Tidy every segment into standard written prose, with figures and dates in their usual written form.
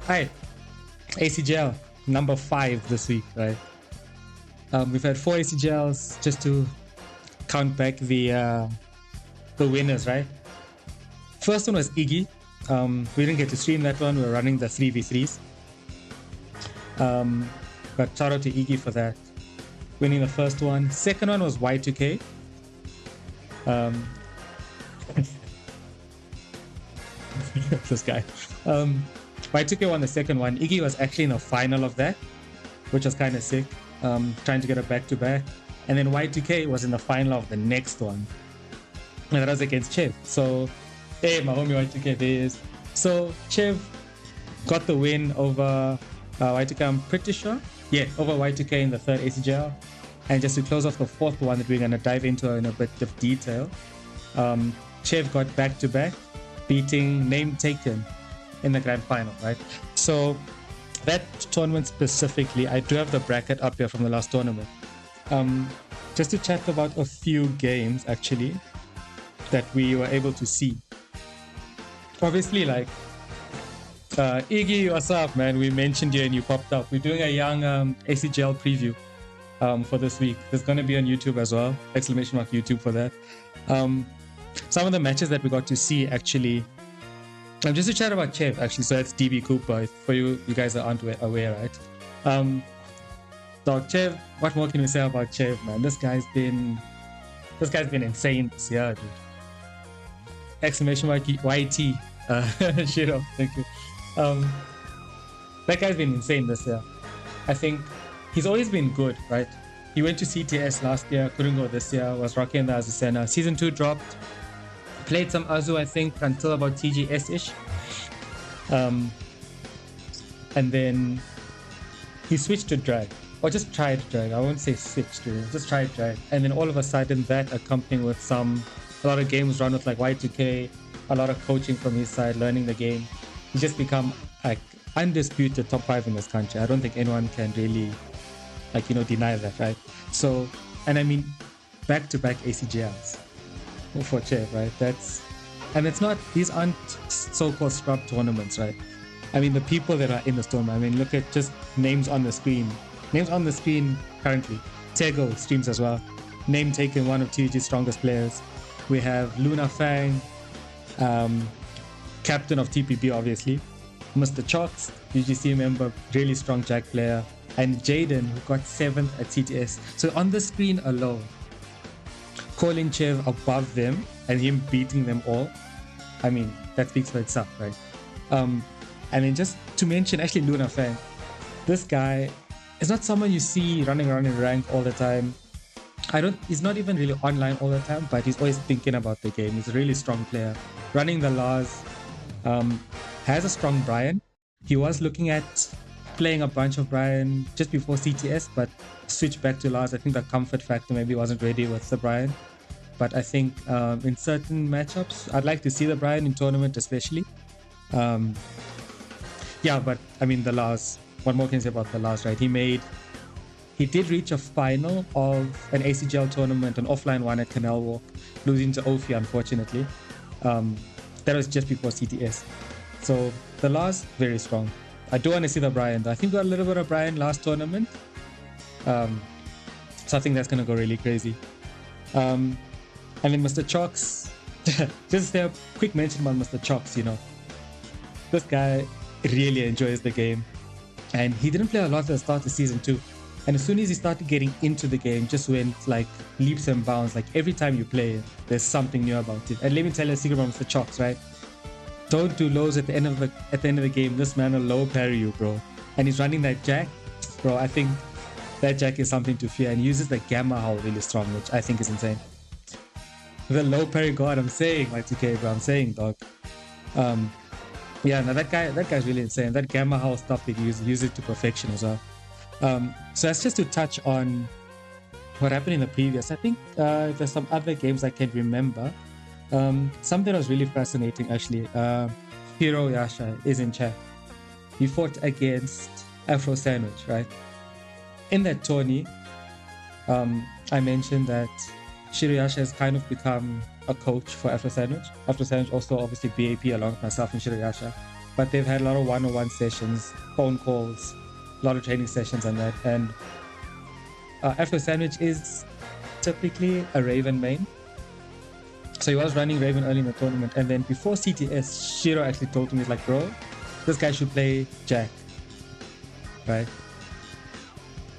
Hi, ACGL number 5 this week, right? We've had 4 ACGLs just to count back the winners, right? First one was Iggy. We didn't get to stream that one. We were running the 3v3s. But shout out to Iggy for that, winning the first one. Second one was Y2K. This guy. Y2K won the second one. Iggy was actually in the final of that, which was kind of sick. Trying to get a back-to-back. And then Y2K was in the final of the next one. And that was against Chev. So, hey, my homie Y2K, there he is. So, Chev got the win over Y2K, I'm pretty sure. Yeah, over Y2K in the third ACGL. And just to close off the fourth one that we're going to dive into in a bit of detail, Chev got back-to-back, beating Name Taken in the grand final, right? So that tournament specifically, I do have the bracket up here from the last tournament. Just to chat about a few games actually that we were able to see. Obviously, like Iggy, what's up, man? We mentioned you and you popped up. We're doing a young ACGL preview for this week. There's going to be on YouTube as well. Exclamation mark YouTube for that. Some of the matches that we got to see actually. Just to chat about Chev, actually, so that's DB Cooper. For you guys that aren't aware, right? So Chev, what more can we say about Chev, man? This guy's been insane this year, dude. Exclamation mark YT, Shiro, thank you. That guy's been insane this year. I think he's always been good, right? He went to CTS last year, couldn't go this year, was rocking the Azucena. Season 2 dropped. Played some Azu, I think, until about TGS-ish. And then he switched to drag. Or just tried drag. I won't say switched to, just tried drag. And then all of a sudden that accompanied with a lot of games run with like Y2K, a lot of coaching from his side, learning the game. He's just become like undisputed top 5 in this country. I don't think anyone can really deny that, right? So, and I mean, back-to-back ACGLs. For Chev, right? These aren't so-called scrub tournaments, right? I mean, the people that are in this tournament, I mean, look at just names on the screen. Names on the screen currently. Tego streams as well. Name Taken, one of TG's strongest players. We have Luna Fang, captain of TPB, obviously. Mr. Chalks, UGC member, really strong Jack player. And Jaden, who got 7th at TTS. So on the screen alone, calling Chev above them and him beating them all, I mean, that speaks for itself, right? And then just to mention, actually, Luna Fang, this guy is not someone you see running around in rank all the time. He's not even really online all the time, but he's always thinking about the game. He's a really strong player. Running the laws, has a strong Brian. He was looking at playing a bunch of Brian just before CTS, but switched back to Lars. I think the comfort factor maybe wasn't ready with the Brian. But I think in certain matchups, I'd like to see the Brian in tournament especially. Yeah, but I mean the Lars, what more can I say about the Lars, right? He did reach a final of an ACGL tournament, an offline one at Canal Walk, losing to Ophi, unfortunately. That was just before CTS. So the Lars, very strong. I do want to see the Brian though. I think we got a little bit of Brian last tournament. So I think that's going to go really crazy. And then Mr. Chalks, just a quick mention about Mr. Chalks, This guy really enjoys the game. And he didn't play a lot at the start of season 2. And as soon as he started getting into the game, just went like leaps and bounds. Like every time you play, there's something new about it. And let me tell you a secret about Mr. Chalks, right? Don't do lows at the end of the game. This man will low parry you, bro. And he's running that jack, bro. I think that jack is something to fear, and he uses the gamma howl really strong, which I think is insane. The low parry god, I'm saying, Y2K, bro. I'm saying, dog. Yeah, no, that guy's really insane. That gamma howl stuff that he uses it to perfection as well. So that's just to touch on what happened in the previous. I think there's some other games I can remember. Something that was really fascinating actually. Hiro Yasha is in chat. He fought against Afro Sandwich, right? In that tourney, I mentioned that Shiro Yasha has kind of become a coach for Afro Sandwich. Afro Sandwich also obviously BAP along with myself and Shiro Yasha. but they've had a lot of one-on-one sessions, phone calls, a lot of training sessions and that. And Afro Sandwich is typically a Raven main. So he was running Raven early in the tournament, and then before CTS, Shiro actually told him, he's like, bro, this guy should play Jack, right?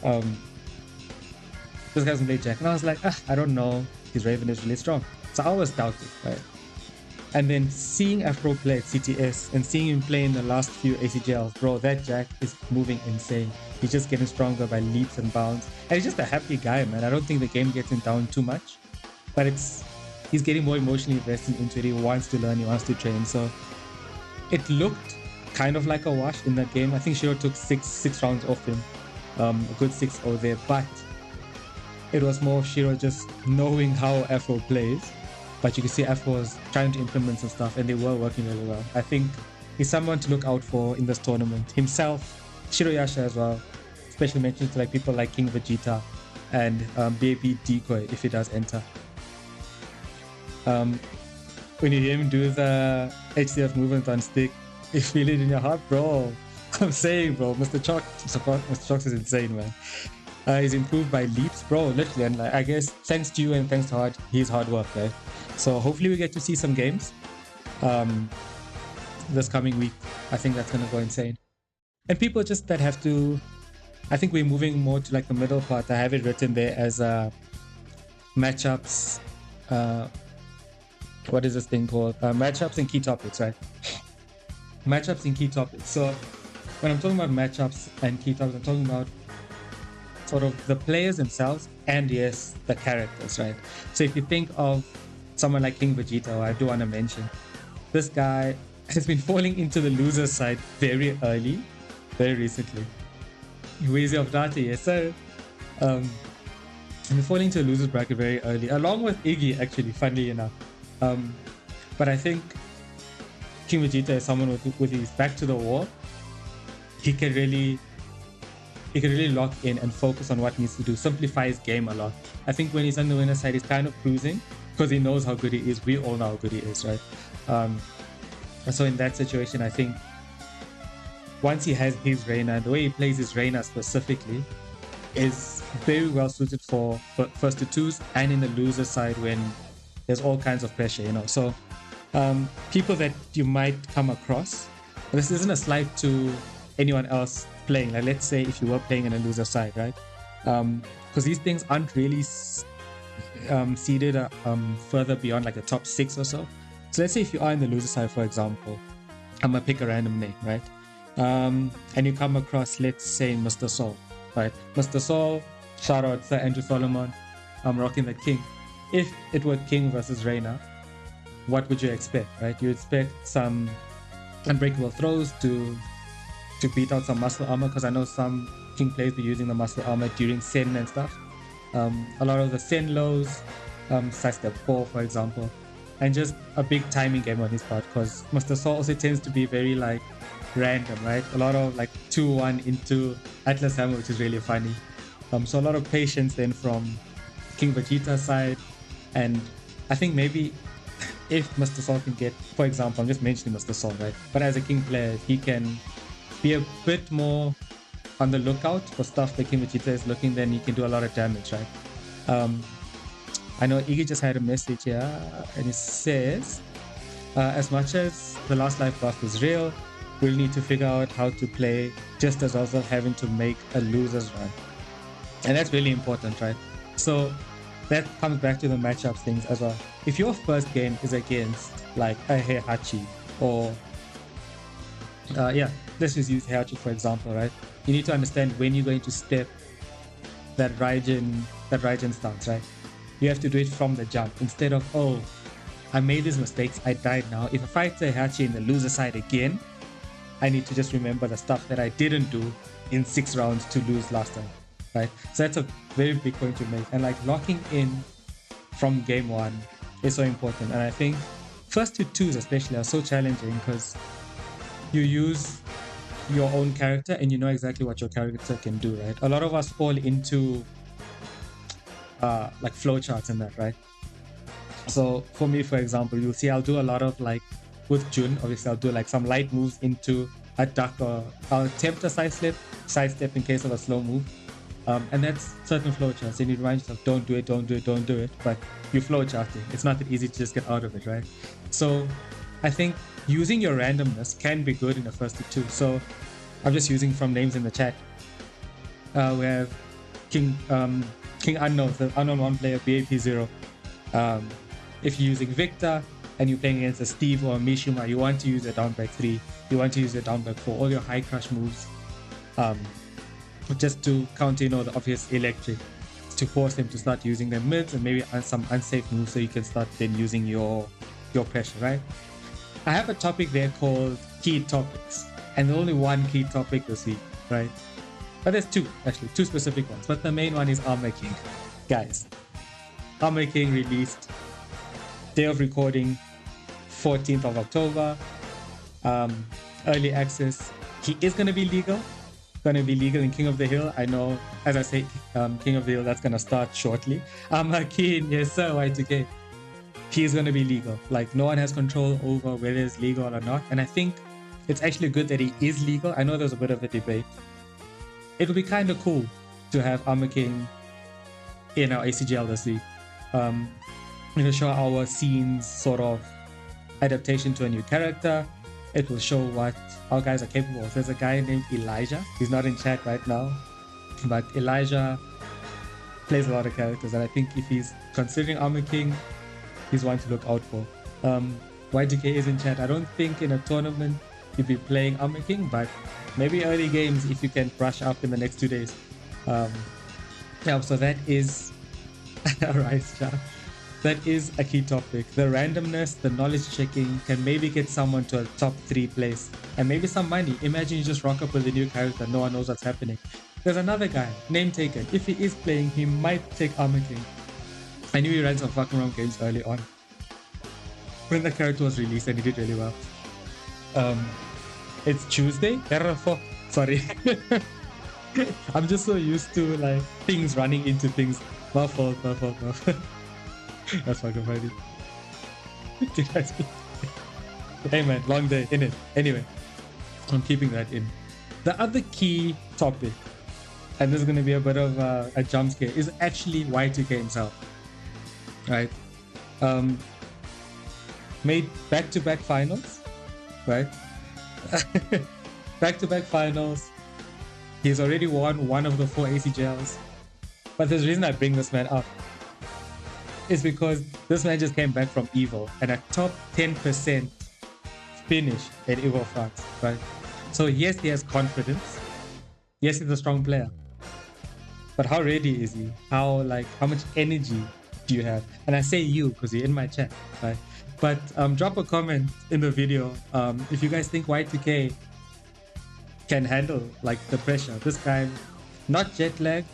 This guy doesn't play Jack. And I was like, I don't know, his Raven is really strong. So I was doubting, right? And then seeing Afro play at CTS and seeing him play in the last few ACGLs, bro, that Jack is moving insane. He's just getting stronger by leaps and bounds. And he's just a happy guy, man. I don't think the game gets him down too much, but he's getting more emotionally invested into it. He wants to learn, he wants to train. So it looked kind of like a wash in that game. I think Shiro took six rounds off him, a good 6-0 there, but it was more of Shiro just knowing how Afro plays. But you can see Afro was trying to implement some stuff, and they were working really well. I think he's someone to look out for in this tournament. Himself, Shiroyasha as well. Special mention to like people like King Vegeta and Baby Decoy if he does enter. When you hear him do the HCF movement on stick, you feel it in your heart, bro. I'm saying, bro, Mr. Chalks is insane, man. He's improved by leaps, bro, literally. And like, I guess thanks to you and thanks to his hard work, right? So hopefully we get to see some games this coming week. I think that's gonna go insane. And people just that have to, I think we're moving more to like the middle part. I have it written there as matchups. What is this thing called? Matchups and key topics, right? Matchups and key topics. So when I'm talking about matchups and key topics, I'm talking about sort of the players themselves and yes, the characters, right? So if you think of someone like King Vegeta, I do want to mention, this guy has been falling into the loser side very early, very recently. Weezy of Data, yes sir. And falling into the losers bracket very early, along with Iggy actually, funnily enough. But I think King Vegeta is someone with his back to the wall. He can really lock in and focus on what he needs to do, simplify his game a lot. I think when he's on the winner side, he's kind of cruising because he knows how good he is. We all know how good he is, right? So in that situation, I think once he has his Reina, the way he plays his Reina specifically is very well suited for first to twos and in the loser side when there's all kinds of pressure, you know. So people that you might come across, this isn't a slight to anyone else playing. Like let's say if you were playing in a loser side, right? Because these things aren't really seeded further beyond like the top 6 or so. So let's say if you are in the loser side, for example, I'm gonna pick a random name, right? And you come across, let's say, Mr. Soul, right? Mr. Soul, shout out Sir Andrew Solomon, I'm rocking the King. If it were King versus Reina, what would you expect, right? You expect some unbreakable throws to beat out some muscle armor, because I know some King players be using the muscle armor during Sen and stuff. A lot of the Sen lows, sidestep 4 for example, and just a big timing game on his part, because Mr. Soul also tends to be very like random, right? A lot of like 2-1 into Atlas Hammer, which is really funny. So a lot of patience then from King Vegeta's side, and I think maybe if Mr. Soul can get, for example, I'm just mentioning Mr. Soul, right? But as a King player, he can be a bit more on the lookout for stuff that King Vegeta is looking, then he can do a lot of damage, right? I know Iggy just had a message here, and it says, as much as the last life buff is real, we'll need to figure out how to play just as also having to make a loser's run. And that's really important, right? So that comes back to the matchup things as well. If your first game is against like a Heihachi or let's just use Heihachi for example, right? You need to understand when you're going to step that Raijin stance, right? You have to do it from the jump instead of, oh, I made these mistakes, I died now. If I fight Heihachi in the loser side again, I need to just remember the stuff that I didn't do in 6 rounds to lose last time, right? So that's a very big point to make. And like locking in from game 1 is so important. And I think first to twos especially are so challenging because you use your own character and you know exactly what your character can do, right? A lot of us fall into like flowcharts and that, right? So for me, for example, you'll see I'll do a lot of like with Jun, obviously I'll do like some light moves into a duck, or I'll attempt a sidestep in case of a slow move. And that's certain flow charts. And you remind yourself, don't do it, don't do it, don't do it. But you flow charting. It's not that easy to just get out of it, right? So I think using your randomness can be good in the first two. So I'm just using from names in the chat. We have King Unknown, the Unknown 1 player, BAP0. If you're using Victor and you're playing against a Steve or a Mishima, you want to use your down back 3. You want to use your down back 4, all your high crush moves. Just to counter, the obvious electric, to force them to start using their mids and maybe some unsafe moves, so you can start then using your pressure, right? I have a topic there called key topics, and there's only one key topic this week, right? But there's two specific ones. But the main one is Armor King. Guys, Armor King released day of recording 14th of October, early access. He is going to be legal in King of the Hill. I know, as I say, King of the Hill, that's going to start shortly. Keen, yes sir, Y2K. He is going to be legal. Like, no one has control over whether it's legal or not. And I think it's actually good that he is legal. I know there's a bit of a debate. It'll be kind of cool to have Armor King in our ACGL this week. Show our scenes sort of adaptation to a new character. It will show what our guys are capable of. There's a guy named Elijah. He's not in chat right now, but Elijah plays a lot of characters, and I think if he's considering Armor King, he's one to look out for. Y2K is in chat. I don't think in a tournament you'd be playing Armor King, but maybe early games if you can brush up in the next 2 days. So that is alright, that is a key topic. The randomness, the knowledge checking can maybe get someone to a top 3 place and maybe some money. Imagine you just rock up with a new character, no one knows what's happening. There's another guy, name taken. If he is playing, he might take Armor King. I knew he ran some fucking around games early on when the character was released, and he did really well. It's Tuesday. Sorry. I'm just so used to like things running into things. My fault. That's fucking funny. Did I speak? Hey man, long day, innit? Anyway, I'm keeping that in. The other key topic, and this is going to be a bit of a jump scare, is actually Y2K himself. Right? Made back-to-back finals, right? Back-to-back finals. He's already won one of the 4 ACGLs. But there's a reason I bring this man up. It's because this man just came back from EVO and a top 10% finish at EVO France, right? So yes, he has confidence. Yes, he's a strong player. But how ready is he? How much energy do you have? And I say you because you're in my chat, right? But drop a comment in the video if you guys think Y2K can handle like the pressure. This guy, not jet lagged,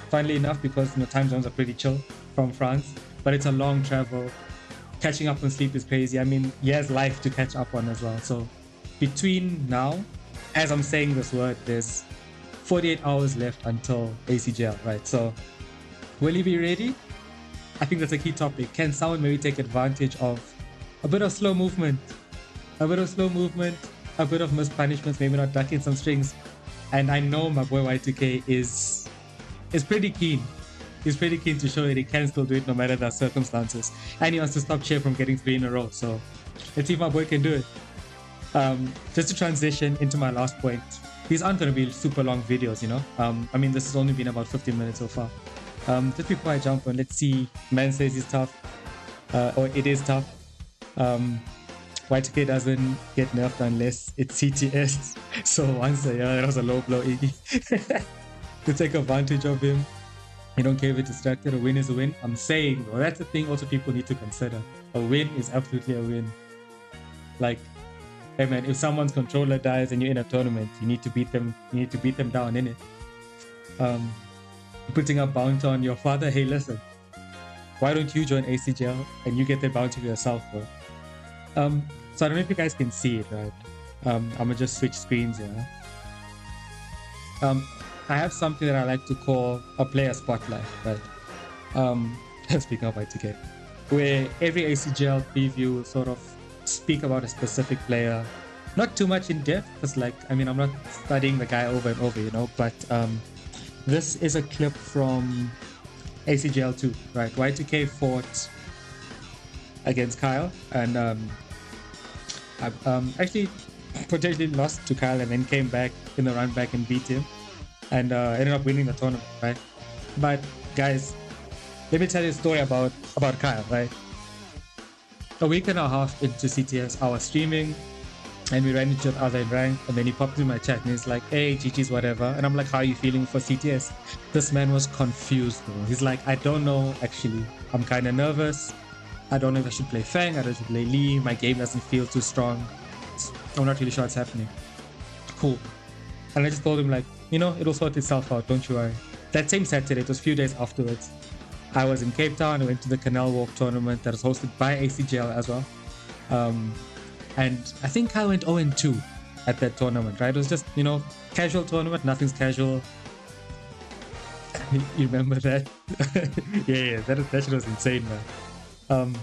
funnily enough, because time zones are pretty chill from France, but it's a long travel. Catching up on sleep is crazy. I mean, he has life to catch up on as well. So between now, as I'm saying this word, there's 48 hours left until ACGL, right? So will he be ready? I think that's a key topic. Can someone maybe take advantage of a bit of slow movement, a bit of missed punishments, maybe not ducking some strings? And I know my boy Y2K is pretty keen. He's pretty keen to show that he can still do it no matter the circumstances. And he wants to stop Chair from getting 3 in a row. So let's see if my boy can do it. Just to transition into my last point. These aren't going to be super long videos, I mean, this has only been about 15 minutes so far. Just before I jump on, let's see. Man says he's tough. Or it is tough. Y2K doesn't get nerfed unless it's CTS. So once a year, that was a low blow, Iggy. To take advantage of him. You don't care if it's distracted. A win is a win. I'm saying, though, that's the thing also people need to consider. A win is absolutely a win. Like, hey man, if someone's controller dies and you're in a tournament, you need to beat them. You need to beat them down, innit? Putting up bounty on your father. Hey, listen. Why don't you join ACGL and you get the bounty yourself, bro? So I don't know if you guys can see it, right? I'm gonna just switch screens here. I have something that I like to call a player spotlight, right? Speaking of Y2K, where every ACGL preview sort of speak about a specific player, not too much in depth, because like, I mean, I'm not studying the guy over and over, you know, but this is a clip from ACGL 2, right? Y2K fought against Kyle, and actually potentially lost to Kyle and then came back in the run back and beat him, and ended up winning the tournament, right? But guys, let me tell you a story about Kyle, right? A week and a half into CTS, I was streaming and we ran into each other in rank, and then he popped in my chat and he's like, hey, GG's, whatever. And I'm like, how are you feeling for CTS? This man was confused, bro. He's like, I don't know, actually. I'm kind of nervous. I don't know if I should play Fang. I don't know if I should play Lee. My game doesn't feel too strong. I'm not really sure what's happening. Cool. And I just told him, like, you know, it'll sort itself out. Don't you worry. That same Saturday, it was a few days afterwards, I was in Cape Town. I went to the Canal Walk tournament that was hosted by ACGL as well. And I think I went 0-2 at that tournament, right? It was just, you know, casual tournament. Nothing's casual. You remember that? yeah, that shit was insane, man.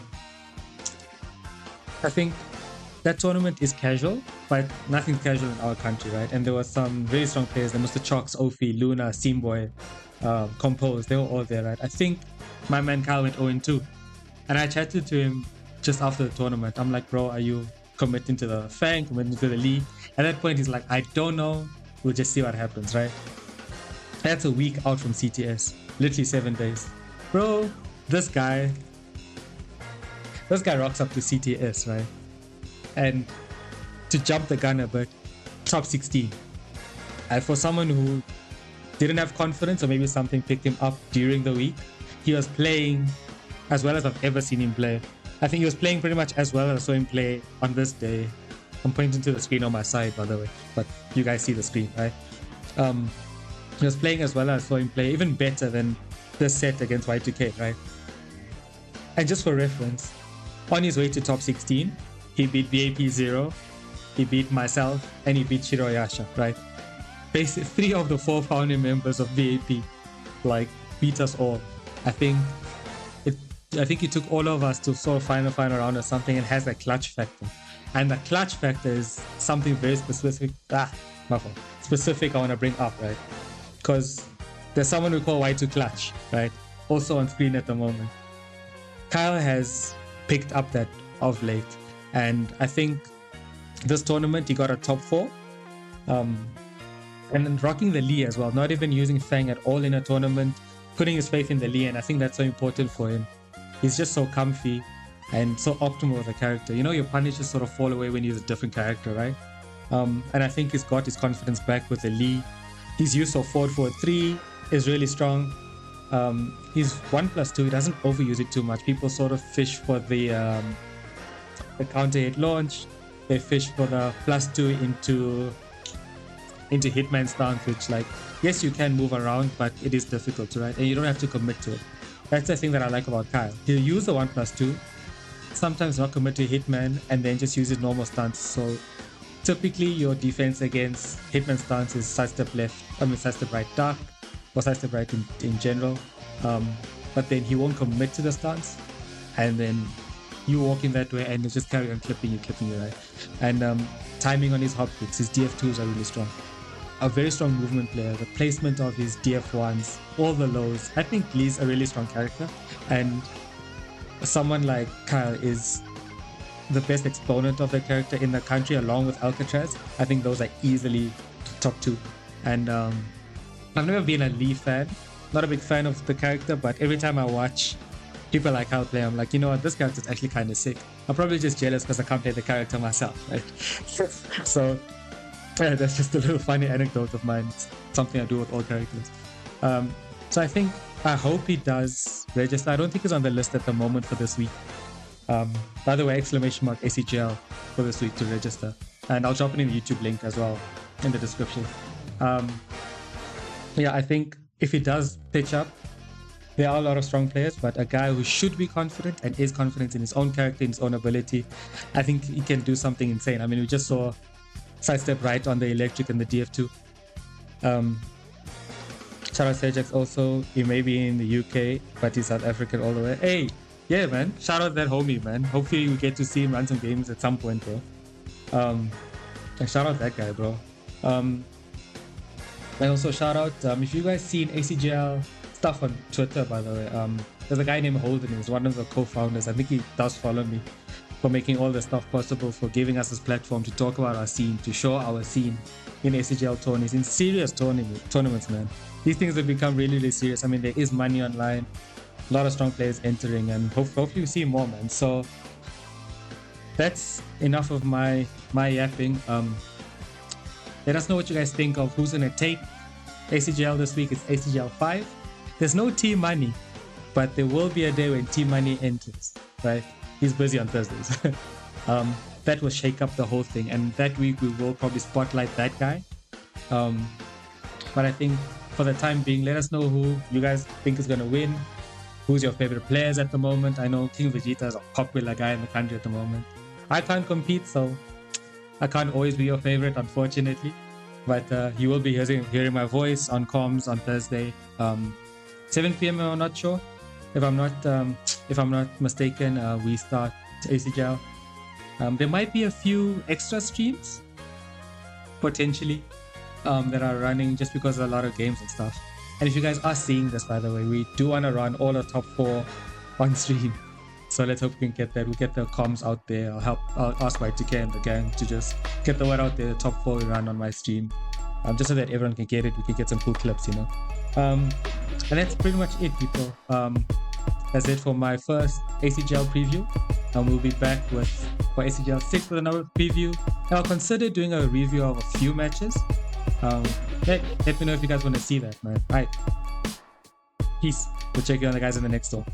I think that tournament is casual, but nothing's casual in our country, right? And there were some very strong players. There was the Chalks, Ophi, Luna, Seamboy, Compose. They were all there, right? I think my man Kyle went 0-2. And I chatted to him just after the tournament. I'm like, bro, are you committing to the Fang, committing to the League? At that point, he's like, I don't know. We'll just see what happens, right? That's a week out from CTS. Literally 7 days. Bro, this guy rocks up to CTS, right? And to jump the gun a bit, top 16. And for someone who didn't have confidence, or maybe something picked him up during the week, he was playing as well as I've ever seen him play. I think he was playing pretty much as well as I saw him play on this day. I'm pointing to the screen on my side, by the way, but you guys see the screen, right? He was playing as well as I saw him play, even better than this set against Y2K, right? And just for reference, on his way to top 16, he beat VAP 0, he beat myself, and he beat Shiroyasha, right? Basically, 3 of the 4 founding members of VAP, like, beat us all. I think it took all of us to sort of final round or something, and has that clutch factor. And the clutch factor is something very specific. Specific I want to bring up, right? Because there's someone we call Y2 Clutch, right? Also on screen at the moment. Kyle has picked up that of late, and I think this tournament he got a top 4. And then rocking the Lee as well, not even using Fang at all in a tournament, putting his faith in the Lee, and I think that's so important for him. He's just so comfy and so optimal with the character. You know, your punishes sort of fall away when you use a different character, right? And I think he's got his confidence back with the Lee. His use of 4-4-3 is really strong. He's 1+2, he doesn't overuse it too much. People sort of fish for the counter hit launch. They fish for the +2 into Hitman stance, which, like, yes, you can move around, but it is difficult, right? And you don't have to commit to it. That's the thing that I like about Kyle. He'll use the 1+2, sometimes not commit to Hitman, and then just use his normal stance. So typically your defense against Hitman stance is sidestep sidestep right dark, or sidestep right in general. But then he won't commit to the stance, and then you walk in that way and he'll just carry on clipping you, right? And timing on his hopkicks, his DF2s are really strong. A very strong movement player, the placement of his DF1s, all the lows. I think Lee's a really strong character, and someone like Kyle is the best exponent of the character in the country, along with Alcatraz. I think those are easily top 2. And I've never been a Lee fan, not a big fan of the character, but every time I watch people like Kyle play, I'm like, you know what, this character is actually kind of sick. I'm probably just jealous because I can't play the character myself, right? So yeah, that's just a little funny anecdote of mine. It's something I do with all characters. So I hope he does register. I don't think he's on the list at the moment for this week. By the way, !ACGL for this week to register. And I'll drop it in the YouTube link as well in the description. Yeah, I think if he does pitch up, there are a lot of strong players, but a guy who should be confident and is confident in his own character, in his own ability, I think he can do something insane. I mean, we just saw sidestep right on the electric and the DF2. Shout out Sejax also. He may be in the UK, but he's South African all the way. Hey, yeah, man. Shout out that homie, man. Hopefully we get to see him run some games at some point, bro. And shout out that guy, bro. And also shout out if you guys seen ACGL stuff on Twitter, by the way. There's a guy named Holden. He's one of the co-founders. I think he does follow me, for making all this stuff possible, for giving us this platform to talk about our scene, to show our scene in ACGL tourneys, in serious tournaments, man. These things have become really, really serious. I mean, there is money online, a lot of strong players entering, and hopefully we see more, man. So that's enough of my yapping. Let us know what you guys think of who's gonna take ACGL this week. It's ACGL 5. There's no Team Money, but there will be a day when Team Money enters, right? He's busy on Thursdays. That will shake up the whole thing, and that week we will probably spotlight that guy. But I think for the time being, let us know who you guys think is gonna win. Who's your favorite players at the moment? I know King Vegeta is a popular guy in the country at the moment. I can't compete, so I can't always be your favorite, unfortunately. But you will be hearing my voice on comms on Thursday, 7 p.m. I'm not sure. If I'm not mistaken, we start ACGL. There might be a few extra streams potentially that are running just because of a lot of games and stuff. And if you guys are seeing this, by the way, we do want to run all the top 4 on stream. So let's hope we can get that. We'll get the comms out there. I'll ask Y2K and the gang to just get the word out there. The top 4 we run on my stream, just so that everyone can get it. We can get some cool clips, you know. And that's pretty much it, people. That's it for my first ACGL preview. We'll be back for ACGL 6 with another preview. And I'll consider doing a review of a few matches. Let me know if you guys want to see that, man. All right. Peace. We'll check you on the guys in the next door.